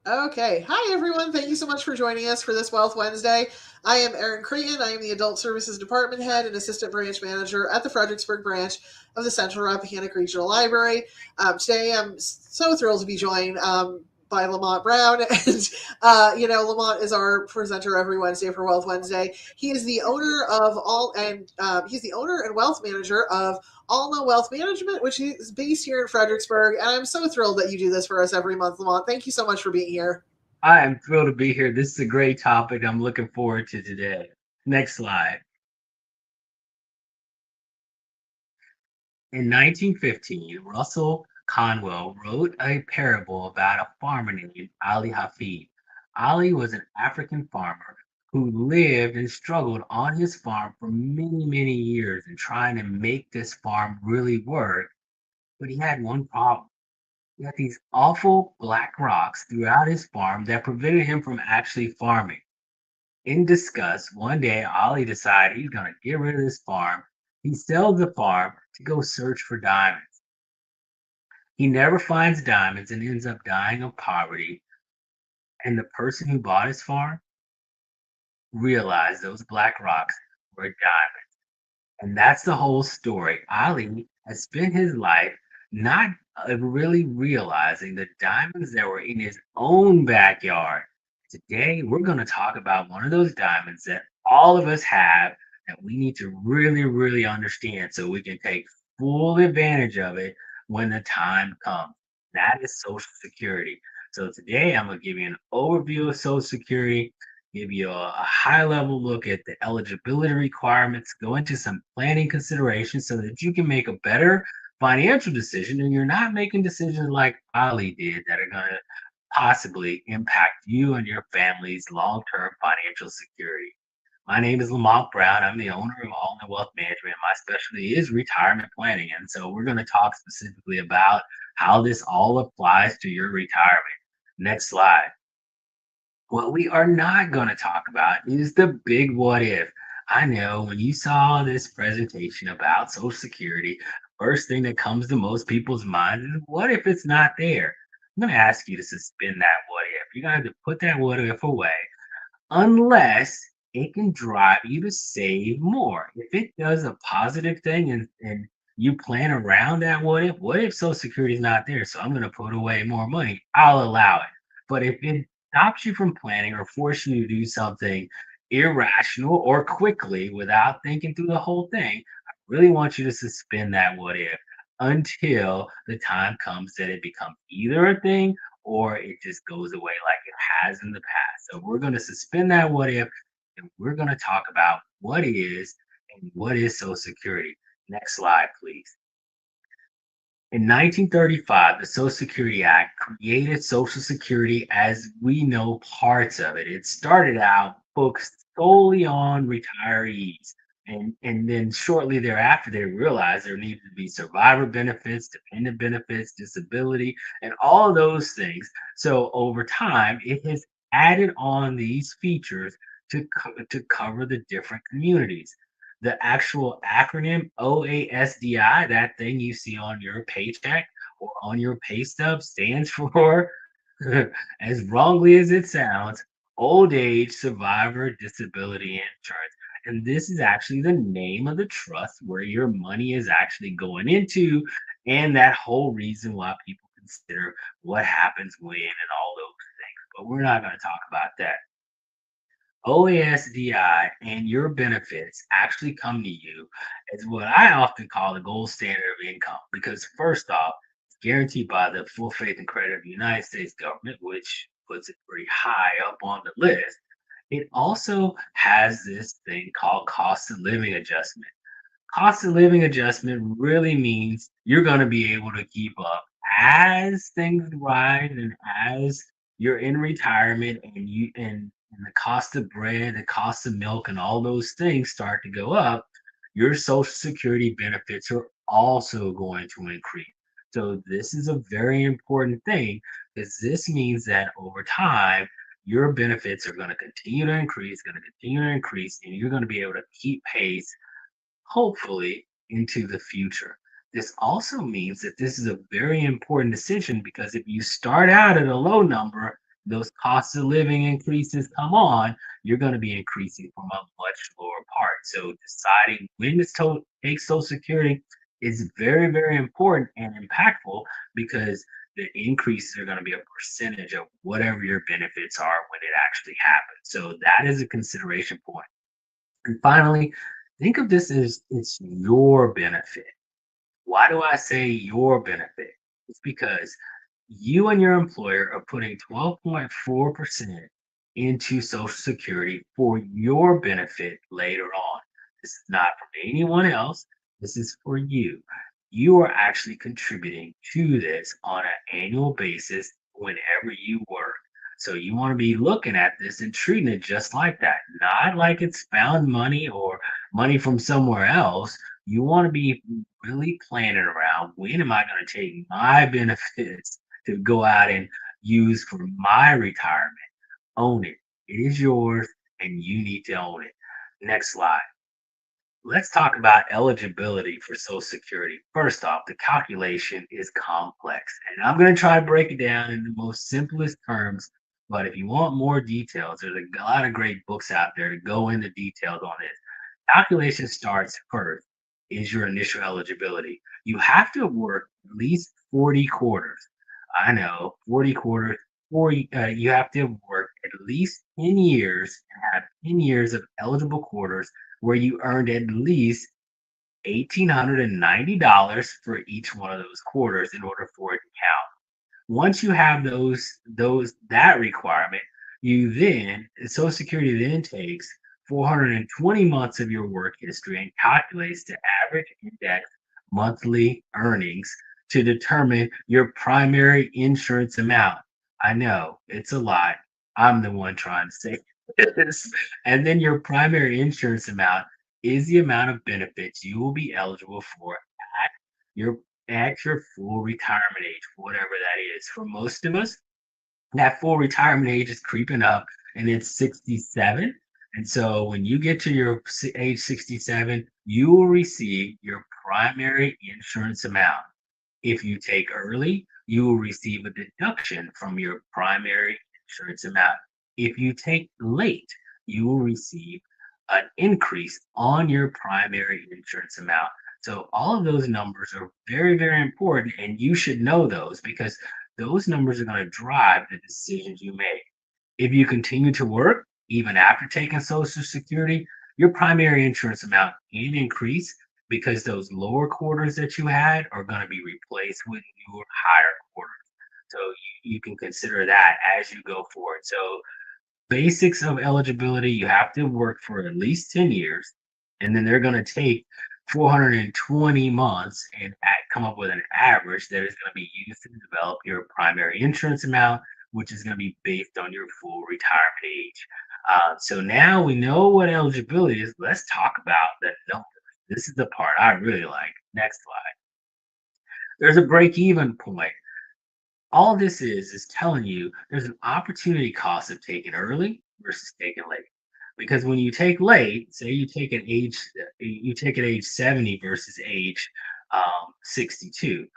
Okay. Hi, everyone. Thank you so much for joining us for this Wealth Wednesday. I am Erin Cretan. I am the Adult Services Department Head and Assistant Branch Manager at the Fredericksburg branch of the Central Rappahannock Regional Library. Today, I'm so thrilled to be joined by Lamont Brown. And, Lamont is our presenter every Wednesday for Wealth Wednesday. He is the owner of he's the owner and wealth manager of Alma Wealth Management, which is based here in Fredericksburg. And I'm so thrilled that you do this for us every month, Lamont. Thank you so much for being here. I am thrilled to be here. This is a great topic I'm looking forward to today. Next slide. In 1915, Russell Conwell wrote a parable about a farmer named Ali Hafid. Ali was an African farmer who lived and struggled on his farm for many, many years and trying to make this farm really work. But he had one problem. He had these awful black rocks throughout his farm that prevented him from actually farming. In disgust, one day Ollie decided he's going to get rid of this farm. He sells the farm to go search for diamonds. He never finds diamonds and ends up dying of poverty. And the person who bought his farm realized those black rocks were diamonds. And that's the whole story. Ali has spent his life not really realizing the diamonds that were in his own backyard. Today, we're going to talk about one of those diamonds that all of us have that we need to really, really understand so we can take full advantage of it when the time comes. That is Social Security. So today, I'm going to give you an overview of Social Security, give you a high level look at the eligibility requirements, go into some planning considerations so that you can make a better financial decision and you're not making decisions like Ali did that are going to possibly impact you and your family's long term financial security. My name is Lamont Brown. I'm the owner of Alden Wealth Management. My specialty is retirement planning. And so we're going to talk specifically about how this all applies to your retirement. Next slide. What we are not going to talk about is the big what if. I know when you saw this presentation about Social Security, first thing that comes to most people's minds is what if it's not there? I'm going to ask you to suspend that what if. You're going to have to put that what if away unless it can drive you to save more. If it does a positive thing and you plan around that what if Social Security is not there? So I'm going to put away more money. I'll allow it. But if it stops you from planning or force you to do something irrational or quickly without thinking through the whole thing, I really want you to suspend that what if until the time comes that it becomes either a thing or it just goes away like it has in the past. So we're going to suspend that what if and we're going to talk about what is and what is Social Security. Next slide, please. In 1935, the Social Security Act created Social Security as we know parts of it. It started out focused solely on retirees. And then shortly thereafter, they realized there needed to be survivor benefits, dependent benefits, disability, and all of those things. So over time, it has added on these features to cover the different communities. The actual acronym OASDI, that thing you see on your paycheck or on your pay stub, stands for, as wrongly as it sounds, Old Age Survivor Disability Insurance. And this is actually the name of the trust where your money is actually going into, and that whole reason why people consider what happens when and all those things. But we're not going to talk about that. OASDI and your benefits actually come to you as what I often call the gold standard of income. Because, first off, it's guaranteed by the full faith and credit of the United States government, which puts it pretty high up on the list. It also has this thing called cost of living adjustment. Cost of living adjustment really means you're going to be able to keep up as things rise and as you're in retirement and the cost of bread, the cost of milk, and all those things start to go up, your social security benefits are also going to increase. So this is a very important thing because this means that over time your benefits are going to continue to increase, going to continue to increase, and you're going to be able to keep pace hopefully into the future. This also means that this is a very important decision because if you start out at a low number, those cost of living increases come on, you're going to be increasing from a much lower part. So deciding when to take Social Security is very, very important and impactful because the increases are going to be a percentage of whatever your benefits are when it actually happens. So that is a consideration point. And finally, think of this as it's your benefit. Why do I say your benefit? It's because you and your employer are putting 12.4% into Social Security for your benefit later on. This is not from anyone else. This is for you. You are actually contributing to this on an annual basis whenever you work. So you want to be looking at this and treating it just like that, not like it's found money or money from somewhere else. You want to be really planning around when am I going to take my benefits to go out and use for my retirement. Own it. It is yours and you need to own it. Next slide. Let's talk about eligibility for Social Security. First off, the calculation is complex, and I'm going to try to break it down in the most simplest terms. But if you want more details, there's a lot of great books out there to go into details on this. Calculation starts first is your initial eligibility. You have to have worked at least 40 quarters. I know 40 quarters. You have to have worked at least 10 years and have 10 years of eligible quarters where you earned at least $1,890 for each one of those quarters in order for it to count. Once you have that requirement, you then Social Security then takes 420 months of your work history and calculates the average index monthly earnings to determine your primary insurance amount. I know it's a lot. I'm the one trying to say this. And then your primary insurance amount is the amount of benefits you will be eligible for at your full retirement age, whatever that is. For most of us, that full retirement age is creeping up and it's 67. And so when you get to your age 67, you will receive your primary insurance amount. If you take early, you will receive a deduction from your primary insurance amount. If you take late, you will receive an increase on your primary insurance amount. So all of those numbers are very, very important, and you should know those because those numbers are going to drive the decisions you make. If you continue to work, even after taking Social Security, your primary insurance amount can increase because those lower quarters that you had are going to be replaced with your higher quarters. So you can consider that as you go forward. So basics of eligibility, you have to work for at least 10 years, and then they're going to take 420 months and come up with an average that is going to be used to develop your primary insurance amount, which is going to be based on your full retirement age. So now we know what eligibility is. Let's talk about the numbers. This is the part I really like. Next slide. There's a break even point. All this is telling you there's an opportunity cost of taking early versus taking late. Because when you take late, say you take at age 70 versus age 62.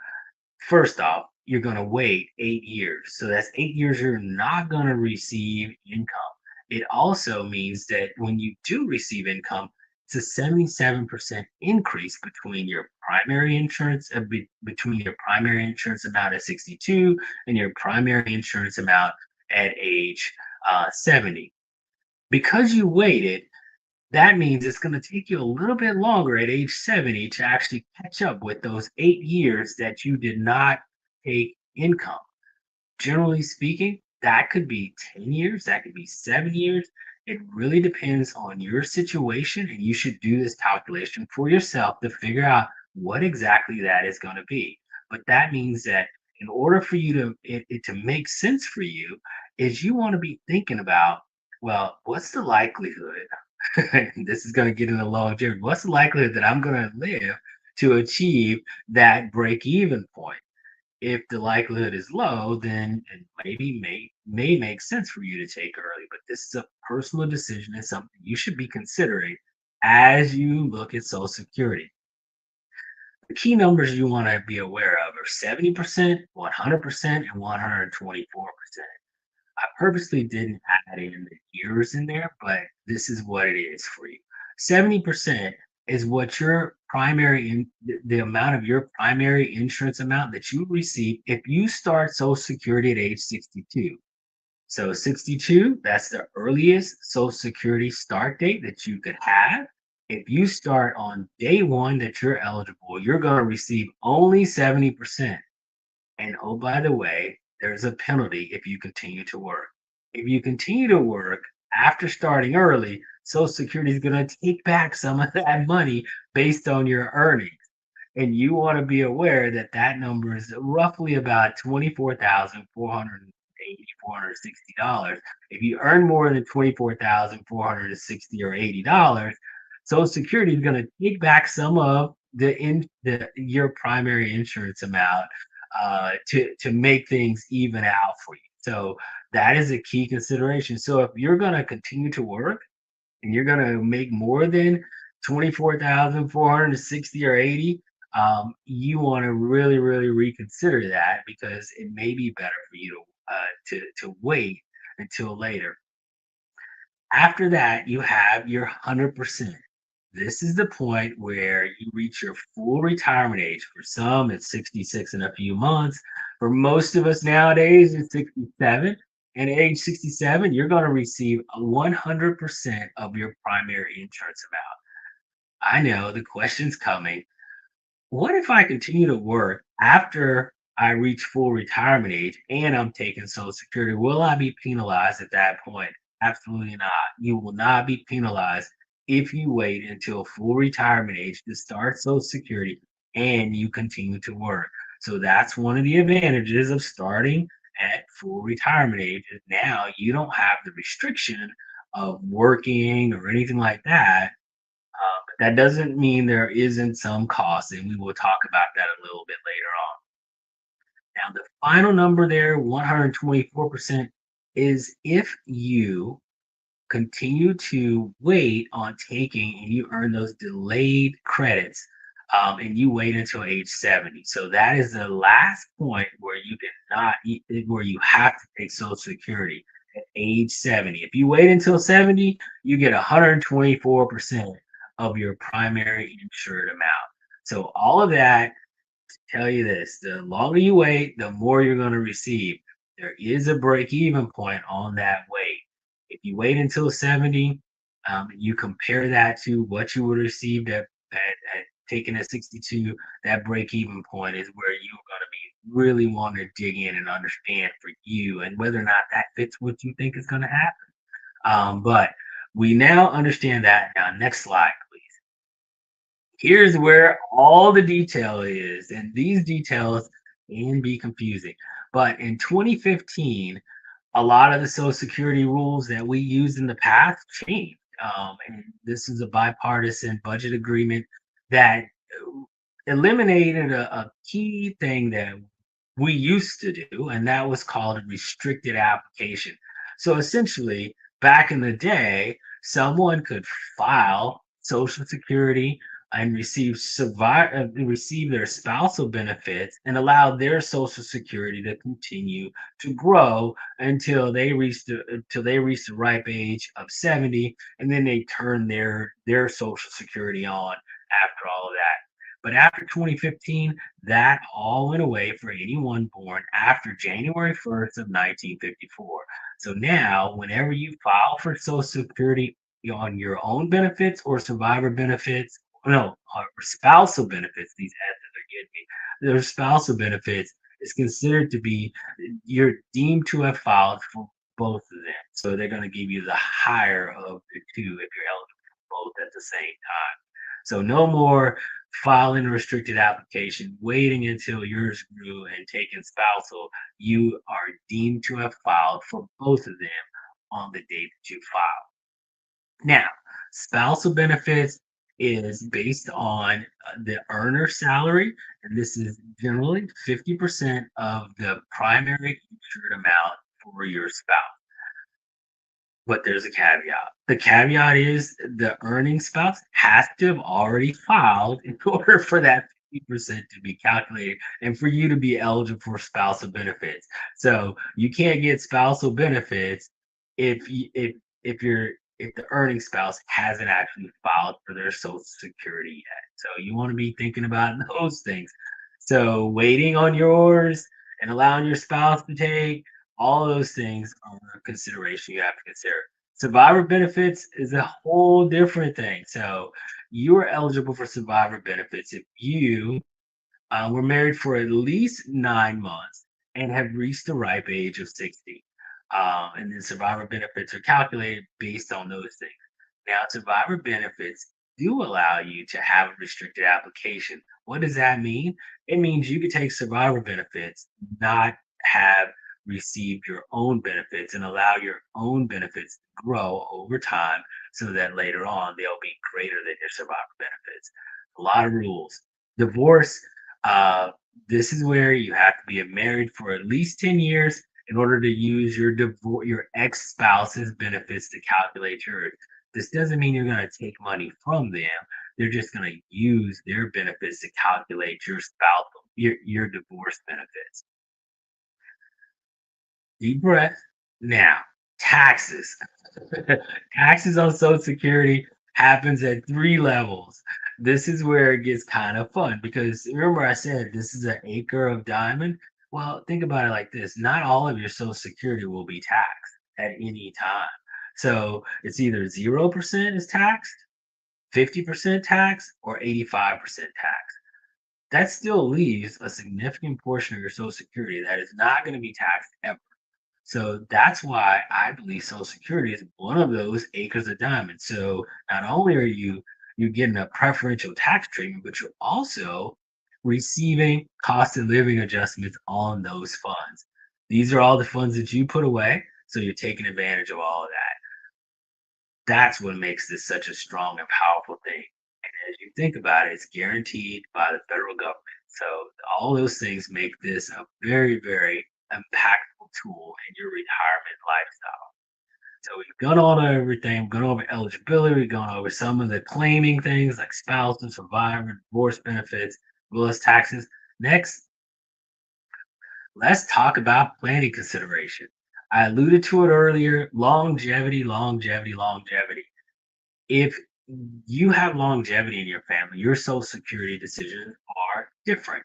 First off, you're going to wait 8 years. So that's 8 years you're not going to receive income. It also means that when you do receive income, it's a 77% increase between your primary insurance between your primary insurance amount at 62 and your primary insurance amount at age 70. Because you waited, that means it's going to take you a little bit longer at age 70 to actually catch up with those 8 years that you did not take income. Generally speaking, that could be 10 years, that could be 7 years. It really depends on your situation, and you should do this calculation for yourself to figure out what exactly that is going to be. But that means that in order for you it to make sense for you, is you want to be thinking about, well, what's the likelihood? This is going to get into longevity. What's the likelihood that I'm going to live to achieve that break even point? If the likelihood is low, then it maybe may make sense for you to take early. But this is a personal decision and something you should be considering as you look at Social Security. The key numbers you want to be aware of are 70%, 100%, and 124%. I purposely didn't add in the years in there, but this is what it is for you. 70% is what your the amount of your primary insurance amount that you receive if you start Social Security at age 62. So 62, that's the earliest Social Security start date that you could have. If you start on day one that you're eligible, you're going to receive only 70%. And oh, by the way, there's a penalty if you continue to work. If you continue to work after starting early, Social Security is going to take back some of that money based on your earnings. And you want to be aware that that number is roughly about 24,480, $460. If you earn more than 24,460 or $80, Social Security is going to take back some of your primary insurance amount to make things even out for you. So that is a key consideration. So if you're going to continue to work and you're going to make more than 24,460 or 80, you want to really, really reconsider that because it may be better for you to wait until later. After that, you have your 100%. This is the point where you reach your full retirement age. For some, it's 66 in a few months. For most of us nowadays, it's 67. And at age 67, you're going to receive 100% of your primary insurance amount. I know the question's coming. What if I continue to work after I reach full retirement age and I'm taking Social Security? Will I be penalized at that point? Absolutely not. You will not be penalized if you wait until full retirement age to start Social Security and you continue to work. So that's one of the advantages of starting at full retirement age. Is now you don't have the restriction of working or anything like that. But that doesn't mean there isn't some cost, and we will talk about that a little bit later on. Now, the final number there, 124%, is if you continue to wait on taking and you earn those delayed credits and you wait until age 70. So that is the last point where you cannot, where you have to take Social Security at age 70. If you wait until 70, you get 124% of your primary insured amount. So all of that tell you this, the longer you wait, the more you're going to receive. There is a break even point on that wait. If you wait until 70, you compare that to what you would receive at taking at 62, that break even point is where you're going to be really wanting to dig in and understand for you and whether or not that fits what you think is going to happen. But we now understand that. Now, next slide, please. Here's where all the detail is, and these details can be confusing. But in 2015, a lot of the Social Security rules that we used in the past changed. And this is a bipartisan budget agreement that eliminated a key thing that we used to do, and that was called a restricted application. So essentially, back in the day, someone could file Social Security and receive their spousal benefits and allow their Social Security to continue to grow until they reach the ripe age of 70, and then they turn their Social Security on after all of that. But after 2015, that all went away for anyone born after January 1st of 1954. So now, whenever you file for Social Security on your own benefits or survivor benefits, no, or spousal benefits, these ads that are getting me, their spousal benefits is considered to be, you're deemed to have filed for both of them. So they're going to give you the higher of the two if you're eligible for both at the same time. So no more filing a restricted application, waiting until yours grew and taking spousal. You are deemed to have filed for both of them on the date that you filed. Now, spousal benefits is based on the earner salary, and this is generally 50% of the primary insured amount for your spouse. But there's a caveat. The caveat is the earning spouse has to have already filed in order for that 50% to be calculated and for you to be eligible for spousal benefits. So you can't get spousal benefits if you, if the earning spouse hasn't actually filed for their Social Security yet. So you want to be thinking about those things. So waiting on yours and allowing your spouse to take all of those things are a consideration you have to consider. Survivor benefits is a whole different thing. So you are eligible for survivor benefits if you were married for at least 9 months and have reached the ripe age of 60. And then survivor benefits are calculated based on those things. Now, survivor benefits do allow you to have a restricted application. What does that mean? It means you could take survivor benefits, not have received your own benefits, and allow your own benefits to grow over time so that later on they'll be greater than your survivor benefits. A lot of rules. Divorce, uh, this is where you have to be married for at least 10 years in order to use your ex-spouse's benefits to calculate yours. This doesn't mean you're going to take money from them. They're just going to use their benefits to calculate your spousal your divorce benefits. Deep breath. Now, taxes. Taxes on Social Security happens at 3 levels. This is where it gets kind of fun because remember I said this is an acre of diamond. Well, think about it like this: not all of your Social Security will be taxed at any time. So it's either 0% is taxed, 50% tax, or 85% tax. That still leaves a significant portion of your Social Security that is not going to be taxed ever. So that's why I believe Social Security is one of those acres of diamonds. So not only are you getting a preferential tax treatment, but you're also receiving cost of living adjustments on those funds. These are all the funds that you put away, so you're taking advantage of all of that. That's what makes this such a strong and powerful thing. And as you think about it, it's guaranteed by the federal government. So all those things make this a very, very impactful tool in your retirement lifestyle. So we've gone over everything, we've gone over eligibility, we've gone over some of the claiming things like spouse and survivor, divorce benefits, as well as taxes. Next, let's talk about planning consideration. I alluded to it earlier: longevity, longevity, longevity. If you have longevity in your family, your Social Security decisions are different.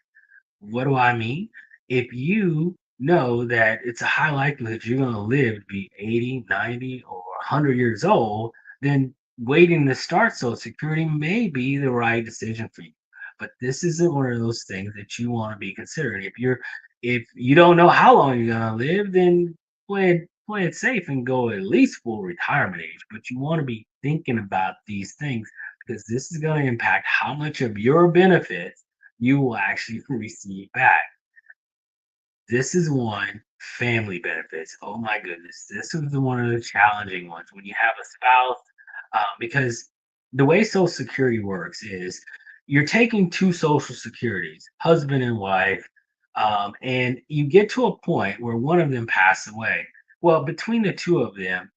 What do I mean? If you know that it's a high likelihood you're going to live to be 80, 90, or 100 years old, then waiting to start Social Security may be the right decision for you. But this isn't one of those things that you want to be considering. If you don't know how long you're going to live, then play it safe and go at least full retirement age. But you want to be thinking about these things because this is going to impact how much of your benefits you will actually receive back. This is one: family benefits. Oh my goodness, this is one of the challenging ones when you have a spouse, because the way Social Security works is you're taking two Social Securities, husband and wife, and you get to a point where one of them passes away. Well, between the two of them,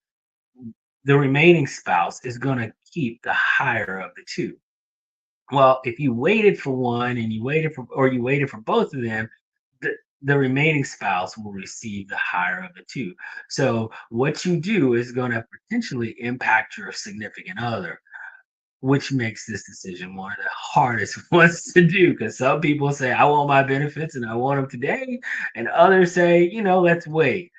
the remaining spouse is going to keep the higher of the two. Well, if you waited for one and you waited for both of them, the remaining spouse will receive the higher of the two. So what you do is going to potentially impact your significant other, which makes this decision one of the hardest ones to do because some people say, I want my benefits and I want them today. And others say, let's wait.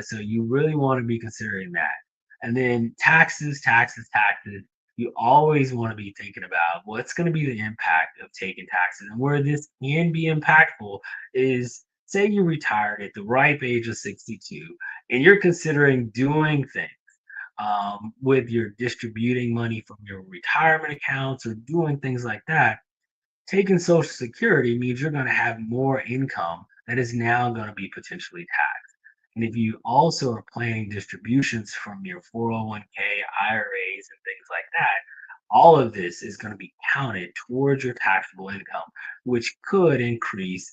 So you really want to be considering that. And then taxes, taxes, taxes. You always want to be thinking about what's going to be the impact of taking taxes. And where this can be impactful is, say you retired at the ripe age of 62 and you're considering doing things with your distributing money from your retirement accounts or doing things like that. Taking Social Security means you're going to have more income that is now going to be potentially taxed. And if you also are planning distributions from your 401k, IRAs, and things like that, all of this is going to be counted towards your taxable income, which could increase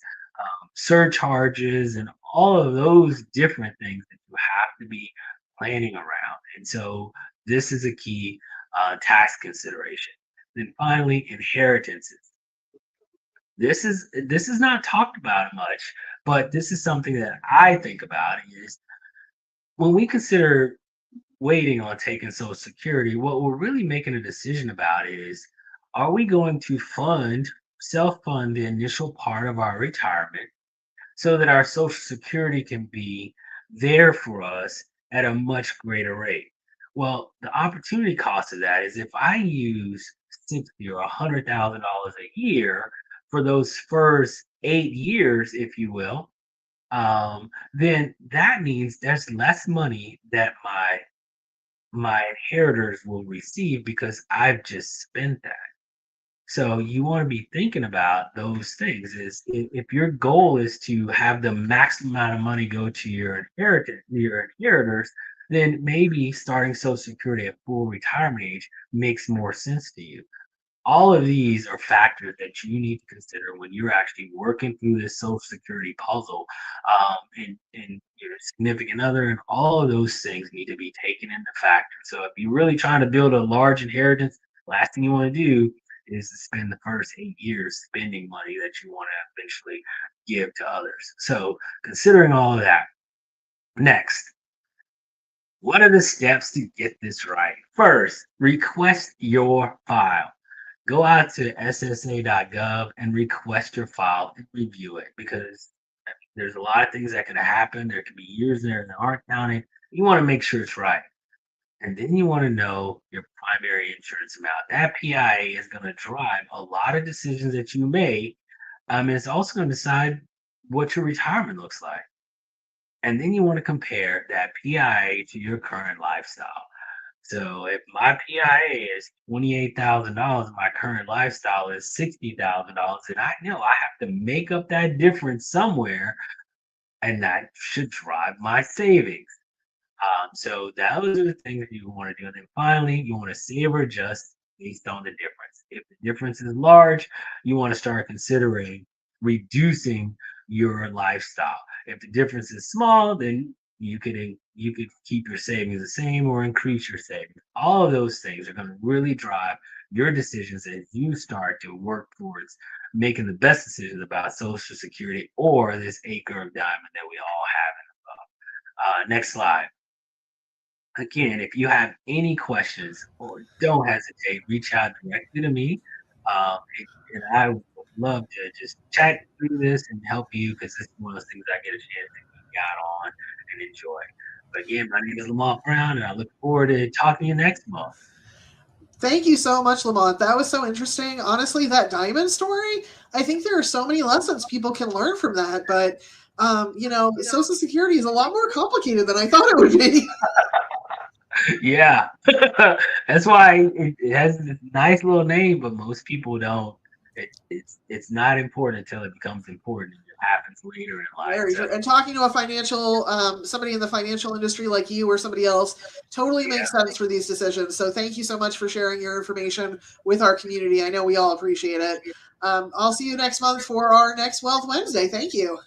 surcharges and all of those different things that you have to be planning around. And so this is a key tax consideration. Then finally, inheritances. this is not talked about much, but this is something that I think about is when we consider waiting on taking Social Security, what we're really making a decision about is, are we going to self fund the initial part of our retirement so that our Social Security can be there for us at a much greater rate? Well, the opportunity cost of that is if I use 60 or $100,000 a year for those first 8 years, if you will, then that means there's less money that my inheritors will receive because I've just spent that. So you want to be thinking about those things. Is if your goal is to have the maximum amount of money go to your inheritors, then maybe starting Social Security at full retirement age makes more sense to you. All of these are factors that you need to consider when you're actually working through this Social Security puzzle, and your significant other, and all of those things need to be taken into factor. So if you're really trying to build a large inheritance, last thing you want to do is to spend the first 8 years spending money that you want to eventually give to others. So considering all of that, next, what are the steps to get this right? First, request your file. Go out to ssa.gov and request your file and review it, because there's a lot of things that could happen. There could be years there that aren't counted. You want to make sure it's right. And then you want to know your primary insurance amount. That PIA is going to drive a lot of decisions that you make. And it's also going to decide what your retirement looks like. And then you want to compare that PIA to your current lifestyle. So if my PIA is $28,000, my current lifestyle is $60,000, and I know I have to make up that difference somewhere, and that should drive my savings. So those are the things that you want to do. And then finally, you want to save or adjust based on the difference. If the difference is large, you want to start considering reducing your lifestyle. If the difference is small, then you could keep your savings the same or increase your savings. All of those things are going to really drive your decisions as you start to work towards making the best decisions about Social Security or this acre of diamond that we all have. Next slide. Again, if you have any questions, or don't hesitate, reach out directly to me. And I would love to just chat through this and help you, because this is one of those things I get a chance to geek out on and enjoy. But again, my name is Lamont Brown, and I look forward to talking to you next month. Thank you so much, Lamont. That was so interesting. Honestly, that diamond story, I think there are so many lessons people can learn from that. But, Social Security is a lot more complicated than I thought it would be. Yeah, that's why it has this nice little name, but most people don't. It's not important until it becomes important. It happens later in life. Very true. And talking to a financial, somebody in the financial industry like you or somebody else totally makes sense for these decisions. So thank you so much for sharing your information with our community. I know we all appreciate it. I'll see you next month for our next Wealth Wednesday. Thank you.